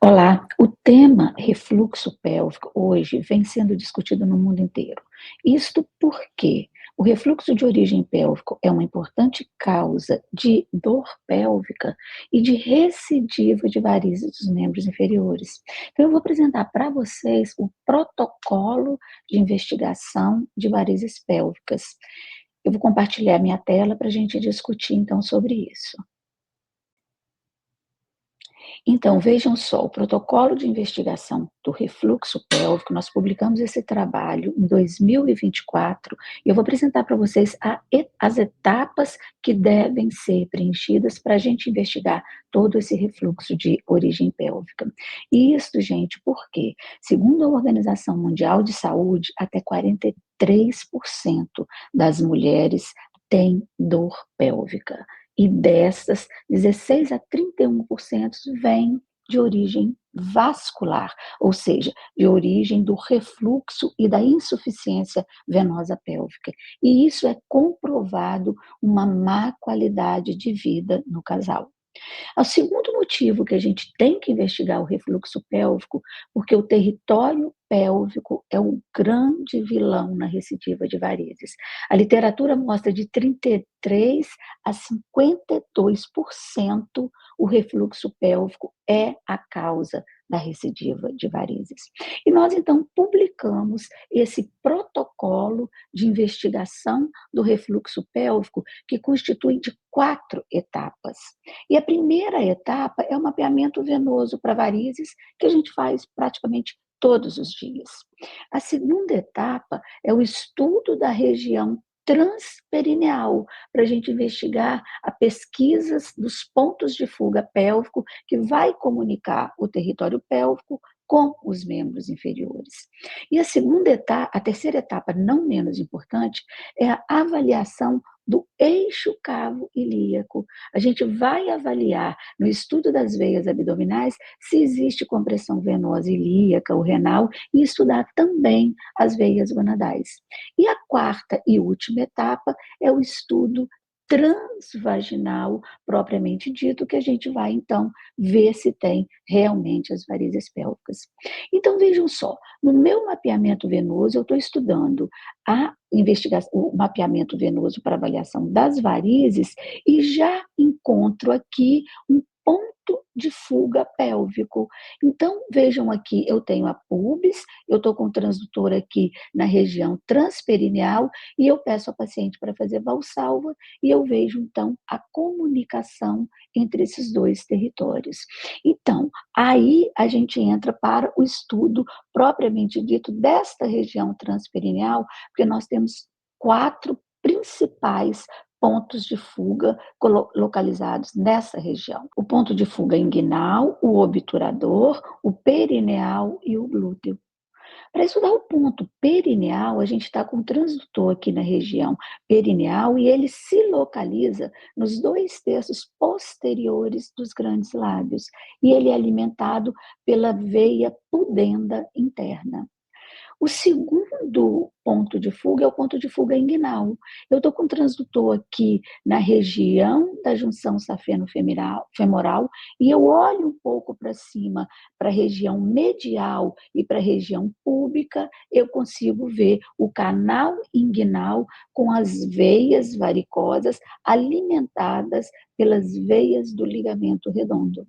Olá, o tema refluxo pélvico hoje vem sendo discutido no mundo inteiro. Isto porque o refluxo de origem pélvico é uma importante causa de dor pélvica e de recidiva de varizes dos membros inferiores. Então, eu vou apresentar para vocês o protocolo de investigação de varizes pélvicas. Eu vou compartilhar minha tela para a gente discutir então sobre isso. Então, vejam só, o protocolo de investigação do refluxo pélvico, nós publicamos esse trabalho em 2024, e eu vou apresentar para vocês as etapas que devem ser preenchidas para a gente investigar todo esse refluxo de origem pélvica. E isso, gente, porque, segundo a Organização Mundial de Saúde, até 43% das mulheres têm dor pélvica. E dessas, 16 a 31% vêm de origem vascular, ou seja, de origem do refluxo e da insuficiência venosa pélvica. E isso é comprovado uma má qualidade de vida no casal. O segundo motivo que a gente tem que investigar o refluxo pélvico, porque o território pélvico é o grande vilão na recidiva de varizes. A literatura mostra de 33 a 52% o refluxo pélvico é a causa da recidiva de varizes. E nós, então, publicamos esse protocolo de investigação do refluxo pélvico, que constitui de 4 etapas. E a primeira etapa é o mapeamento venoso para varizes, que a gente faz praticamente todos os dias. A segunda etapa é o estudo da região transperineal, para a gente investigar a pesquisas dos pontos de fuga pélvico, que vai comunicar o território pélvico com os membros inferiores. E a terceira etapa, não menos importante, é a avaliação do eixo cavo ilíaco. A gente vai avaliar no estudo das veias abdominais se existe compressão venosa ilíaca ou renal e estudar também as veias gonadais. E a quarta e última etapa é o estudo transvaginal, propriamente dito, que a gente vai, então, ver se tem realmente as varizes pélvicas. Então, vejam só, no meu mapeamento venoso, eu estou estudando a investigação, o mapeamento venoso para avaliação das varizes e já encontro aqui um ponto de fuga pélvico. Então, vejam aqui, eu tenho a pubis, eu estou com o transdutor aqui na região transperineal e eu peço ao paciente para fazer valsalva e eu vejo, então, a comunicação entre esses dois territórios. Então, aí a gente entra para o estudo propriamente dito desta região transperineal, porque nós temos 4 principais pontos de fuga localizados nessa região. O ponto de fuga inguinal, o obturador, o perineal e o glúteo. Para estudar o ponto perineal, a gente está com um transdutor aqui na região perineal e ele se localiza nos 2/3 posteriores dos grandes lábios e ele é alimentado pela veia pudenda interna. O segundo ponto de fuga é o ponto de fuga inguinal. Eu estou com um transdutor aqui na região da junção safeno-femoral e eu olho um pouco para cima, para a região medial e para a região púbica, eu consigo ver o canal inguinal com as veias varicosas alimentadas pelas veias do ligamento redondo.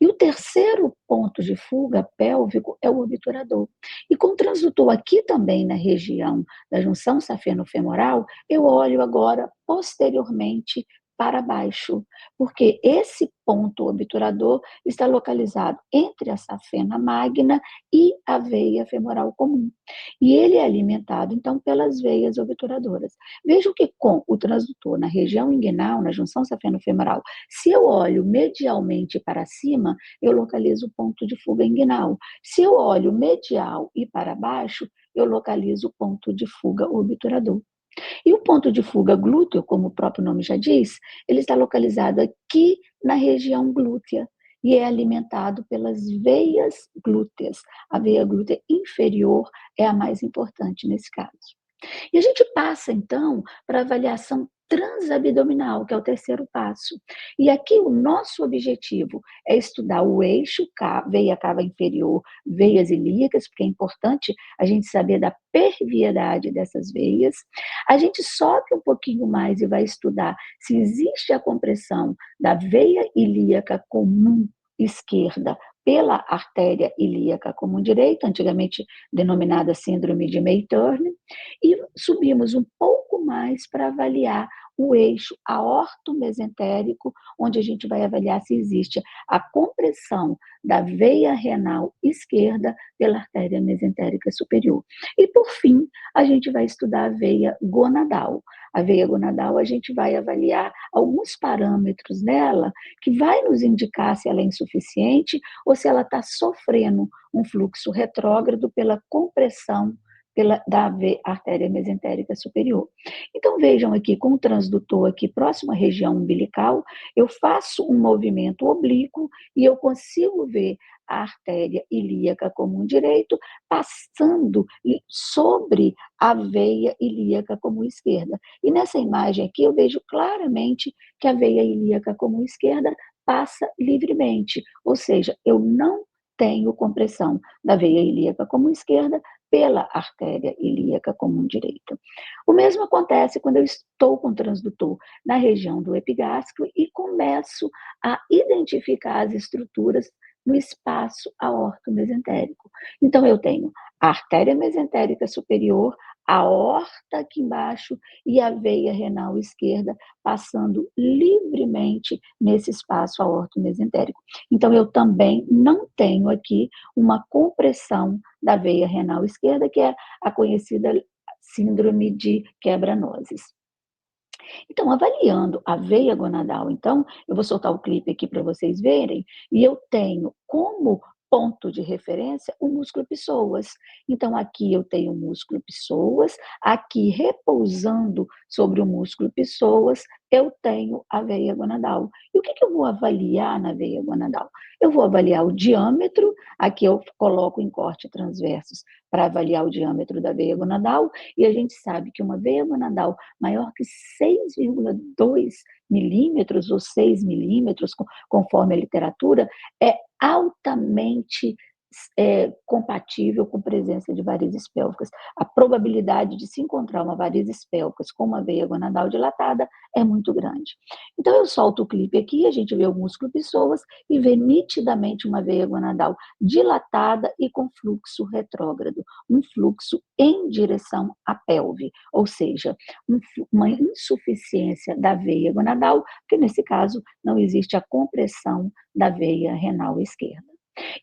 E o terceiro ponto de fuga pélvico é o obturador. E com o transdutor aqui também na região da junção safeno-femoral, eu olho agora posteriormente para baixo, porque esse ponto obturador está localizado entre a safena magna e a veia femoral comum. E ele é alimentado, então, pelas veias obturadoras. Vejam que com o transdutor na região inguinal, na junção safeno-femoral, se eu olho medialmente para cima, eu localizo o ponto de fuga inguinal. Se eu olho medial e para baixo, eu localizo o ponto de fuga obturador. E o ponto de fuga glúteo, como o próprio nome já diz, ele está localizado aqui na região glútea e é alimentado pelas veias glúteas. A veia glútea inferior é a mais importante nesse caso. E a gente passa, então, para a avaliação transabdominal, que é o terceiro passo. E aqui o nosso objetivo é estudar o eixo veia cava inferior, veias ilíacas, porque é importante a gente saber da perviedade dessas veias. A gente sobe um pouquinho mais e vai estudar se existe a compressão da veia ilíaca comum esquerda pela artéria ilíaca comum direita, antigamente denominada síndrome de May-Turner, e subimos um pouco mais para avaliar o eixo aorto-mesentérico, onde a gente vai avaliar se existe a compressão da veia renal esquerda pela artéria mesentérica superior. E, por fim, a gente vai estudar a veia gonadal. A veia gonadal, a gente vai avaliar alguns parâmetros nela que vai nos indicar se ela é insuficiente ou se ela está sofrendo um fluxo retrógrado pela compressão da artéria mesentérica superior. Então, vejam aqui, com o transdutor aqui próximo à região umbilical, eu faço um movimento oblíquo e eu consigo ver a artéria ilíaca comum direito passando sobre a veia ilíaca comum esquerda. E nessa imagem aqui eu vejo claramente que a veia ilíaca comum esquerda passa livremente, ou seja, eu não tenho compressão da veia ilíaca comum esquerda pela artéria ilíaca comum direita. O mesmo acontece quando eu estou com o transdutor na região do epigástrico e começo a identificar as estruturas no espaço aorto-mesentérico. Então, eu tenho a artéria mesentérica superior, a aorta aqui embaixo e a veia renal esquerda passando livremente nesse espaço aorto-mesentérico. Então, eu também não tenho aqui uma compressão da veia renal esquerda, que é a conhecida síndrome de quebra-nozes. Então, avaliando a veia gonadal, então, eu vou soltar o clipe aqui para vocês verem, e eu tenho como ponto de referência o músculo psoas. Então, aqui eu tenho o músculo psoas, aqui repousando sobre o músculo psoas, eu tenho a veia gonadal. E o que eu vou avaliar na veia gonadal? Eu vou avaliar o diâmetro, aqui eu coloco em corte transversos para avaliar o diâmetro da veia gonadal, e a gente sabe que uma veia gonadal maior que 6,2 milímetros ou 6 milímetros, conforme a literatura, é altamente compatível com presença de varizes pélvicas. A probabilidade de se encontrar uma varizes pélvicas com uma veia gonadal dilatada é muito grande. Então, eu solto o clipe aqui, a gente vê o músculo psoas e vê nitidamente uma veia gonadal dilatada e com fluxo retrógrado, um fluxo em direção à pelve, ou seja, uma insuficiência da veia gonadal, porque nesse caso não existe a compressão da veia renal esquerda.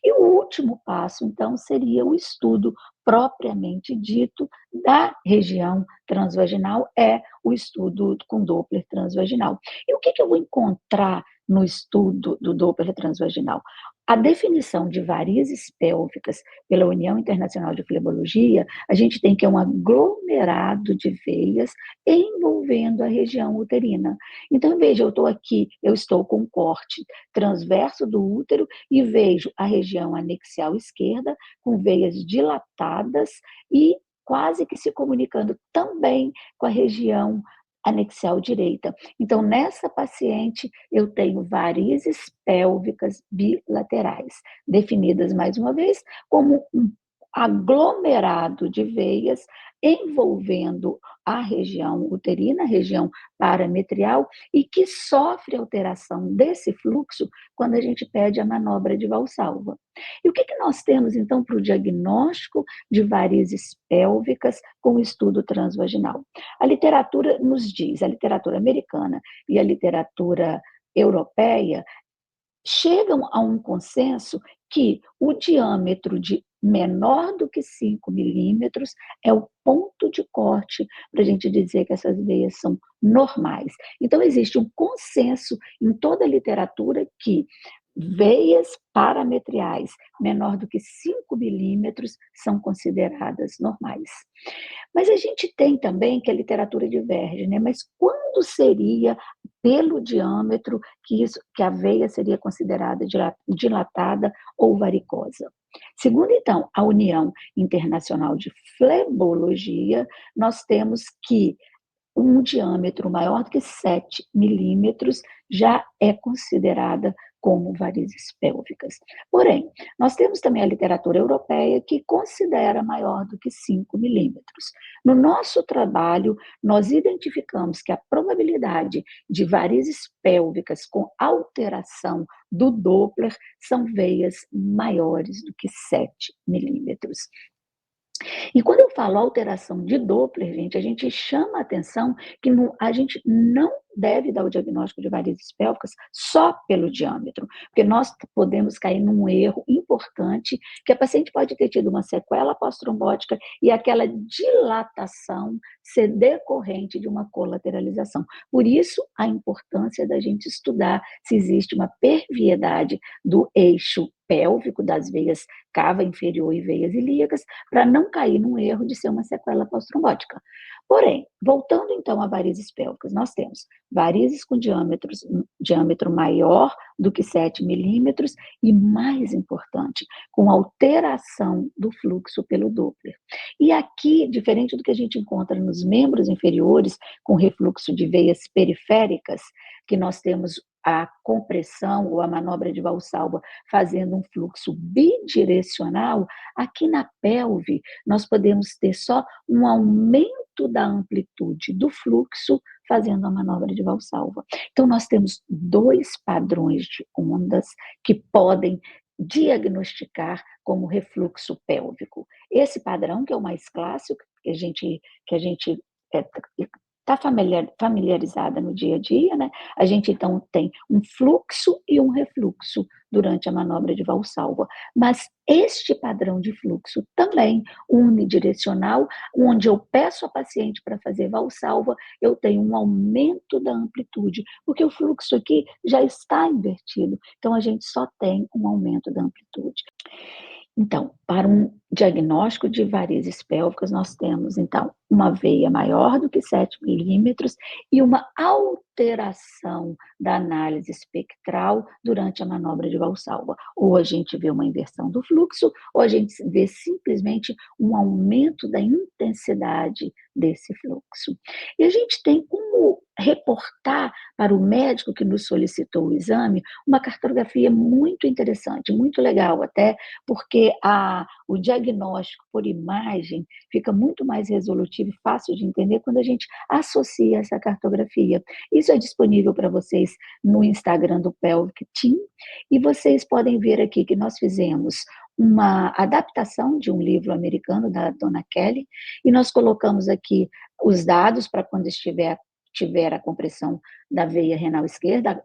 E o último passo, então, seria o estudo propriamente dito da região transvaginal, é o estudo com Doppler transvaginal. E o que eu vou encontrar no estudo do Doppler transvaginal? A definição de varizes pélvicas pela União Internacional de Flebologia, a gente tem que é um aglomerado de veias envolvendo a região uterina. Então, veja, eu estou com um corte transverso do útero e vejo a região anexial esquerda com veias dilatadas e quase que se comunicando também com a região anexial direita. Então, nessa paciente, eu tenho varizes pélvicas bilaterais, definidas, mais uma vez, como um aglomerado de veias envolvendo a região uterina, a região parametrial, e que sofre alteração desse fluxo quando a gente pede a manobra de Valsalva. E o que nós temos, então, para o diagnóstico de varizes pélvicas com o estudo transvaginal? A literatura nos diz, a literatura americana e a literatura europeia, chegam a um consenso que o diâmetro de menor do que 5 milímetros é o ponto de corte para a gente dizer que essas veias são normais. Então, existe um consenso em toda a literatura que veias parametriais menor do que 5 milímetros são consideradas normais. Mas a gente tem também que a literatura diverge, né? Mas quando seria pelo diâmetro que a veia seria considerada dilatada ou varicosa? Segundo, então, a União Internacional de Flebologia, nós temos que um diâmetro maior do que 7 milímetros já é considerada como varizes pélvicas. Porém, nós temos também a literatura europeia que considera maior do que 5 milímetros. No nosso trabalho, nós identificamos que a probabilidade de varizes pélvicas com alteração do Doppler são veias maiores do que 7 milímetros. E quando eu falo alteração de Doppler, gente, a gente chama a atenção que a gente não deve dar o diagnóstico de varizes pélvicas só pelo diâmetro, porque nós podemos cair num erro importante, que a paciente pode ter tido uma sequela pós-trombótica e aquela dilatação ser decorrente de uma colateralização. Por isso, a importância da gente estudar se existe uma perviedade do eixo pélvico das veias cava inferior e veias ilíacas, para não cair num erro de ser uma sequela pós-trombótica. Porém, voltando então a varizes pélvicas, nós temos varizes com diâmetro maior do que 7 milímetros e, mais importante, com alteração do fluxo pelo Doppler. E aqui, diferente do que a gente encontra nos membros inferiores, com refluxo de veias periféricas, que nós temos a compressão ou a manobra de Valsalva fazendo um fluxo bidirecional, aqui na pelve nós podemos ter só um aumento da amplitude do fluxo fazendo a manobra de Valsalva. Então nós temos dois padrões de ondas que podem diagnosticar como refluxo pélvico. Esse padrão, que é o mais clássico, que a gente está familiarizada no dia a dia, né? A gente então tem um fluxo e um refluxo durante a manobra de Valsalva. Mas este padrão de fluxo também unidirecional, onde eu peço a paciente para fazer Valsalva, eu tenho um aumento da amplitude, porque o fluxo aqui já está invertido, então a gente só tem um aumento da amplitude. Então, para um diagnóstico de varizes pélvicas, nós temos, então, uma veia maior do que 7 milímetros e uma alteração da análise espectral durante a manobra de Valsalva. Ou a gente vê uma inversão do fluxo, ou a gente vê simplesmente um aumento da intensidade desse fluxo. E a gente tem como reportar para o médico que nos solicitou o exame uma cartografia muito interessante, muito legal até, porque o diagnóstico por imagem fica muito mais resolutivo e fácil de entender quando a gente associa essa cartografia. Isso é disponível para vocês no Instagram do Pelvic Team, e vocês podem ver aqui que nós fizemos uma adaptação de um livro americano da Dona Kelly, e nós colocamos aqui os dados para quando tiver a compressão da veia renal esquerda,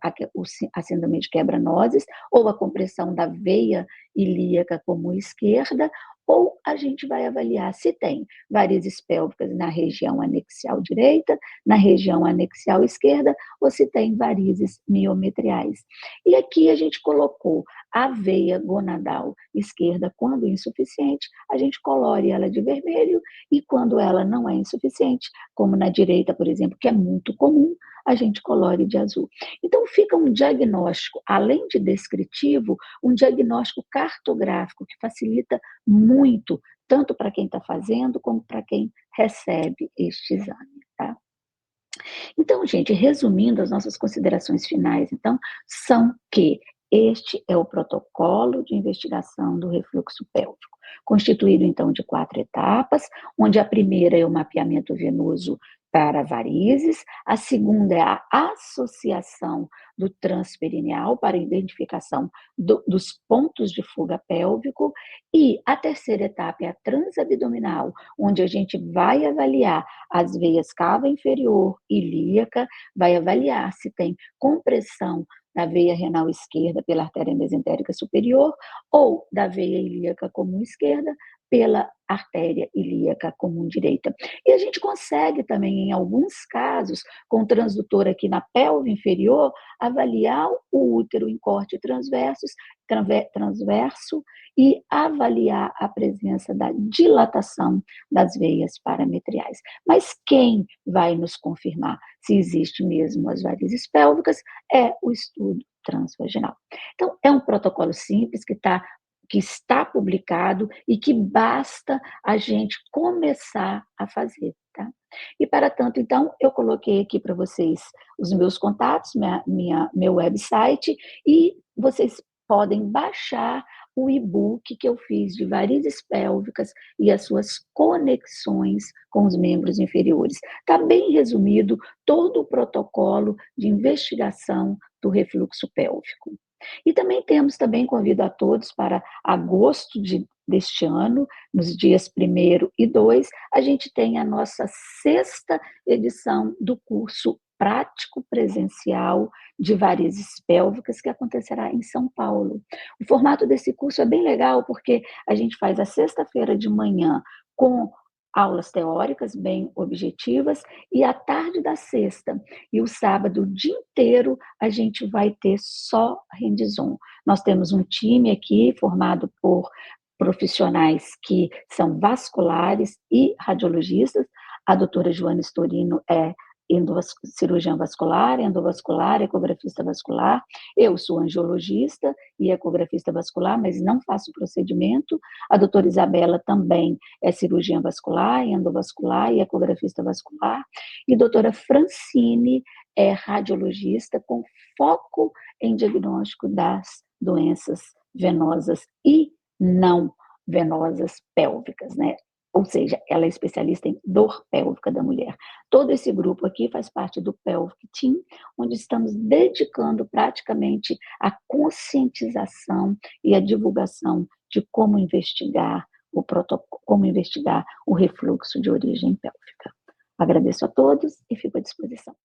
a síndrome de quebra-nozes, ou a compressão da veia ilíaca comum esquerda, ou a gente vai avaliar se tem varizes pélvicas na região anexial direita, na região anexial esquerda, ou se tem varizes miometriais. E aqui a gente colocou a veia gonadal esquerda, quando insuficiente, a gente colore ela de vermelho, e quando ela não é insuficiente, como na direita, por exemplo, que é muito comum, a gente colore de azul. Então, fica um diagnóstico, além de descritivo, um diagnóstico cartográfico que facilita muito, tanto para quem está fazendo, como para quem recebe este exame, tá? Então, gente, resumindo as nossas considerações finais, então, são que este é o protocolo de investigação do refluxo pélvico, constituído, então, de 4 etapas, onde a primeira é o mapeamento venoso para varizes, a segunda é a associação do transperineal para identificação dos pontos de fuga pélvico, e a terceira etapa é a transabdominal, onde a gente vai avaliar as veias cava inferior e ilíaca, vai avaliar se tem compressão da veia renal esquerda pela artéria mesentérica superior ou da veia ilíaca comum esquerda pela artéria ilíaca comum direita. E a gente consegue também, em alguns casos, com transdutor aqui na pelve inferior, avaliar o útero em corte transverso e avaliar a presença da dilatação das veias parametriais. Mas quem vai nos confirmar se existe mesmo as varizes pélvicas é o estudo transvaginal. Então, é um protocolo simples que está que está publicado e que basta a gente começar a fazer, tá. E para tanto, então, eu coloquei aqui para vocês os meus contatos, meu website, e vocês podem baixar o e-book que eu fiz de varizes pélvicas e as suas conexões com os membros inferiores. Está bem resumido todo o protocolo de investigação do refluxo pélvico. E também temos, também convido a todos para agosto deste ano, nos dias 1º e 2, a gente tem a nossa 6ª edição do curso prático presencial de varizes pélvicas, que acontecerá em São Paulo. O formato desse curso é bem legal, porque a gente faz a sexta-feira de manhã com aulas teóricas bem objetivas, e à tarde da sexta e o sábado, o dia inteiro, a gente vai ter só hands-on. Nós temos um time aqui formado por profissionais que são vasculares e radiologistas. A doutora Joana Storino é cirurgiã vascular, endovascular, ecografista vascular. Eu sou angiologista e ecografista vascular, mas não faço procedimento. A doutora Isabela também é cirurgiã vascular, endovascular e ecografista vascular. E a doutora Francine é radiologista com foco em diagnóstico das doenças venosas e não venosas pélvicas, né? Ou seja, ela é especialista em dor pélvica da mulher. Todo esse grupo aqui faz parte do Pelvic Team, onde estamos dedicando praticamente a conscientização e a divulgação de como investigar como investigar o refluxo de origem pélvica. Agradeço a todos e fico à disposição.